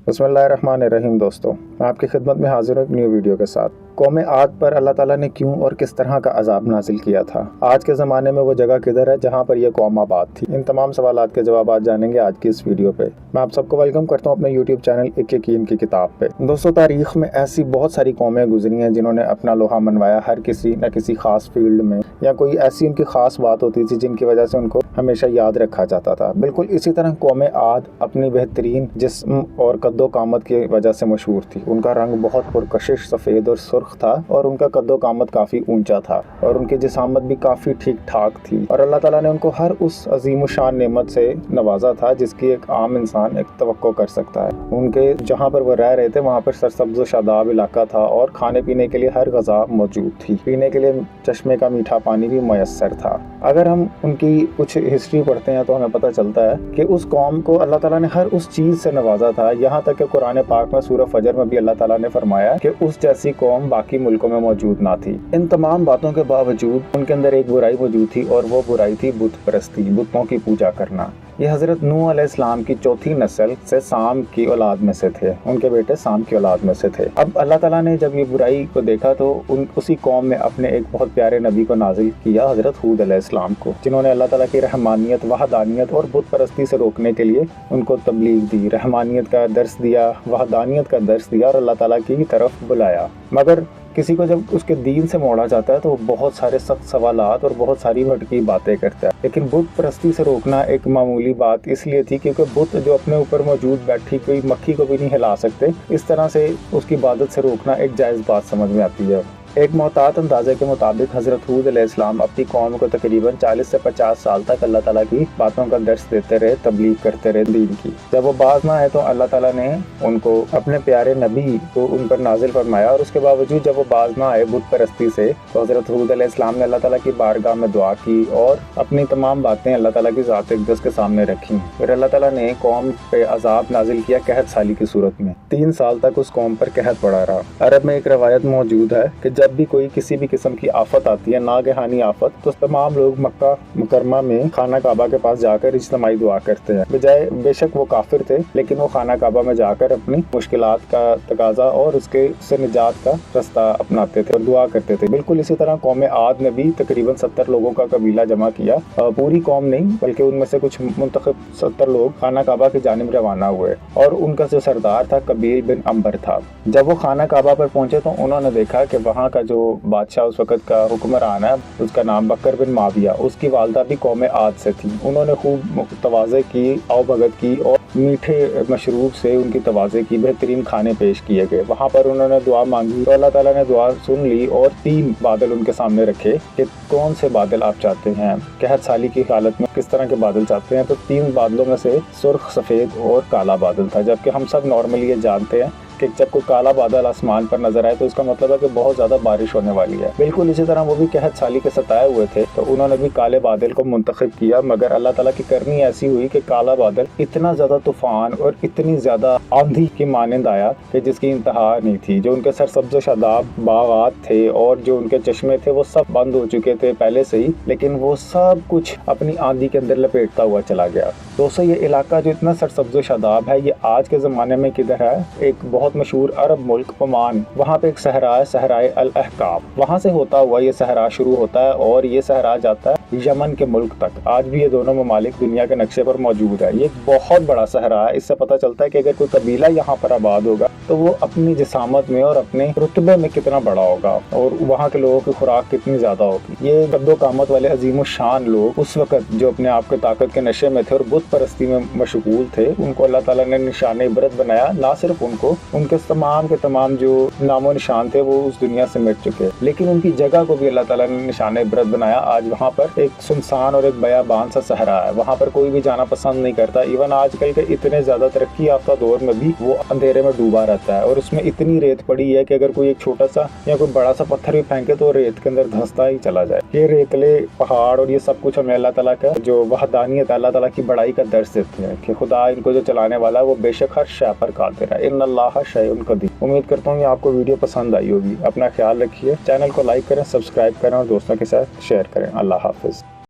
बिस्मिल्लाहिर्रहमानिर्रहीम। दोस्तों, मैं आपकी खिदमत में हाजिर हूँ एक न्यू वीडियो के साथ। कौम आद पर अल्लाह ताला ने क्यों और किस तरह का अजाब नाजिल किया था? आज के ज़माने में वो जगह किधर है जहाँ पर यह कौम आबाद थी? इन तमाम सवालात के जवाब आज जानेंगे आज की इस वीडियो पे। मैं आप सबको वेलकम करता हूँ अपने यूट्यूब चैनल एक यकीन की किताब पे। दोस्तों, तारीख में ऐसी बहुत सारी कौमें गुजरी हैं जिन्होंने अपना लोहा मनवाया, हर किसी न किसी खास फील्ड में, या कोई ऐसी उनकी खास बात होती थी जिनकी वजह से उनको हमेशा याद रखा जाता था। बिल्कुल इसी तरह कौम आद अपनी बेहतरीन जिस्म और कद्दो कामत की वजह से मशहूर थी। उनका रंग बहुत पुरकशिश सफ़ेद और सुर्ख था और उनका कद्दो कामत काफ़ी ऊंचा था और उनकी जिसामत भी काफ़ी ठीक ठाक थी। और अल्लाह ताला ने उनको हर उस अजीम शान नेमत से नवाजा था जिसकी एक आम इंसान एक तवक्को कर सकता है। उनके जहाँ पर वो रह रहे थे वहाँ पर सरसब्ज़ व शादाब इलाका था और खाने पीने के लिए हर गज़ा मौजूद थी। पीने के लिए चश्मे का मीठा पानी भी मैसर था। अगर हम उनकी कुछ हिस्ट्री पढ़ते हैं तो हमें पता चलता है कि उस कौम को अल्लाह ताला ने हर उस चीज़ से नवाजा था, यहाँ तक कि कुरान पाक में सूरह फजर में भी अल्लाह ताला ने फरमाया कि उस जैसी कौम बाकी मुल्कों में मौजूद ना थी। इन तमाम बातों के बावजूद उनके अंदर एक बुराई मौजूद थी और वो बुराई थी बुत परस्ती, बुतों की पूजा करना। ये हज़रत नूह अलैहिस्सलाम की चौथी नस्ल से साम की औलाद में से थे, उनके बेटे साम की औलाद में से थे। अब अल्लाह ताला ने जब ये बुराई को देखा तो उसी कौम में अपने एक बहुत प्यारे नबी को नाजिल किया, हज़रत हूद अलैहिस्सलाम को, जिन्होंने अल्लाह ताला की रहमानियत, वहदानियत और बुत परस्ती से रोकने के लिए उनको तबलीग दी, रहमानियत का दर्स दिया, वहदानियत का दर्स दिया और अल्लाह ताला की तरफ बुलाया। मगर किसी को जब उसके दीन से मोड़ा जाता है तो वो बहुत सारे सख्त सवालात और बहुत सारी भटकी बातें करता है। लेकिन बुत परस्ती से रोकना एक मामूली बात इसलिए थी क्योंकि बुत जो अपने ऊपर मौजूद बैठी कोई मक्खी को भी नहीं हिला सकते, इस तरह से उसकी इबादत से रोकना एक जायज़ बात समझ में आती है। एक मोहतात अंदाजे के मुताबिक हज़रत हूद अलैहिस्सलाम अपनी कौम को तकरीबन 40 से 50 साल तक अल्लाह ताला की बातों का दर्स देते रहे, तबलीग करते रहे दीन की। जब वो बाज ना आए तो अल्लाह ताला ने उनको अपने प्यारे नबी को उन पर नाजिल फरमाया और उसके बावजूद जब वो बाज ना आए बुत परस्ती से तो हज़रत हूद अलैहिस्सलाम ने अल्लाह ताला की बारगाह में दुआ की और अपनी तमाम बातें अल्लाह ताला की ज़ात अक़दस के सामने रखी। फिर अल्लाह ताला ने कौम पे अजाब नाजिल किया कहत साली की सूरत में। 3 साल तक उस कौम पर कहत पड़ा रहा। अरब में एक रवायत मौजूद है कि जब भी कोई किसी भी किस्म की आफत आती है, नागहानी आफत, तो तमाम लोग मक्का मुकरमा में खाना काबा के पास जाकर इज्तिमाई दुआ करते हैं। बजाय बेशक वो काफिर थे लेकिन वो खाना काबा में जाकर अपनी मुश्किलात का तकाजा और उससे निजात का रास्ता अपनाते थे और दुआ करते थे। बिल्कुल इसी तरह कौम आद ने भी तकरीबन 70 लोगों का कबीला जमा किया। पूरी कौम नहीं बल्कि उनमें से कुछ मुंतखब 70 लोग खाना काबा की जानिब रवाना हुए और उनका जो सरदार था कबील बिन अंबर था। जब वो खाना काबा पर पहुंचे तो उन्होंने देखा कि वहाँ का जो बादशाह उस वक़्त का हुक्मरान है, उसका नाम बकर बिन माविया, उसकी वालदा भी कौम आद से थी। उन्होंने खूब तवाज़े की, आवभगत की और मीठे मशरूब से उनकी तवाज़े की, बेहतरीन खाने पेश किए गए। वहाँ पर उन्होंने दुआ मांगी तो अल्लाह ताला ने दुआ सुन ली और 3 बादल उनके सामने रखे कि कौन से बादल आप चाहते हैं, कहत साली की हालत में किस तरह के बादल चाहते हैं। तो 3 बादलों में से सुर्ख, सफ़ेद और काला बादल था। जबकि हम सब नॉर्मली ये जानते हैं कि जब कोई काला बादल आसमान पर नजर आए तो इसका मतलब है कि बहुत ज्यादा बारिश होने वाली है। बिल्कुल इसी तरह वो भी कहत साली के सताए हुए थे तो उन्होंने भी काले बादल को मुंतखब किया। मगर अल्लाह ताला की करनी ऐसी हुई कि काला बादल इतना ज्यादा तूफान और इतनी ज्यादा आंधी की मानंद आया कि जिसकी इंतहा नहीं थी। जो उनके सरसब्ज़ शादाब बागात थे और जो उनके चश्मे थे वो सब बंद हो चुके थे पहले से ही, लेकिन वो सब कुछ अपनी आंधी के अंदर लपेटता हुआ चला गया। दोस्तों, ये इलाका जो इतना सरसब्ज़ शादाब है ये आज के ज़माने में किधर है? एक बहुत मशहूर अरब मुल्क ओमान, वहाँ पे एक सहरा है, सहराए अल अहकाब। वहाँ से होता हुआ ये सहरा शुरू होता है और ये सहरा जाता है यमन के मुल्क तक। आज भी ये दोनों ममालिक दुनिया के नक्शे पर मौजूद है। ये एक बहुत बड़ा सहरा है। इससे पता चलता है कि अगर कोई कबीला यहाँ पर आबाद होगा तो वो अपनी जिसामत में और अपने रुतबे में कितना बड़ा होगा और वहाँ के लोगों की खुराक कितनी ज्यादा होगी। ये कद्दो कामत वाले अजीम शान लोग उस वक्त जो अपने आप के ताकत के नशे में थे और बुत परस्ती में मशगूल थे, उनको अल्लाह ताला ने निशान इबरत बनाया। ना सिर्फ उनको, उनके तमाम के तमाम जो नामो निशान थे वो उस दुनिया से मिट चुके, लेकिन उनकी जगह को भी अल्लाह ताला ने निशान इबरत बनाया। आज वहाँ पर एक सुनसान और एक बयाबान सा सहरा है, वहाँ पर कोई भी जाना पसंद नहीं करता। इवन आजकल के इतने ज्यादा तरक्की याफ्ता दौर में भी वो अंधेरे में डूबा रहता है और उसमें इतनी रेत पड़ी है कि अगर कोई एक छोटा सा या कोई बड़ा सा पत्थर भी फेंके तो रेत के अंदर धंसता ही चला जाए। ये रेतले पहाड़ और ये सब कुछ हमें अल्लाह ताला का जो वहदानियत, अल्लाह ताला की बड़ाई का दर्स देते हैं कि खुदा इनको जो चलाने वाला है वो बेशक हर शय पर कादिर है। इन्नल्लाह शयउन कदीर। उम्मीद करता हूँ आपको वीडियो पसंद आई होगी। अपना ख्याल रखिए, चैनल को लाइक करें, सब्सक्राइब करें और दोस्तों के साथ शेयर करें। अल्लाह हाफिज।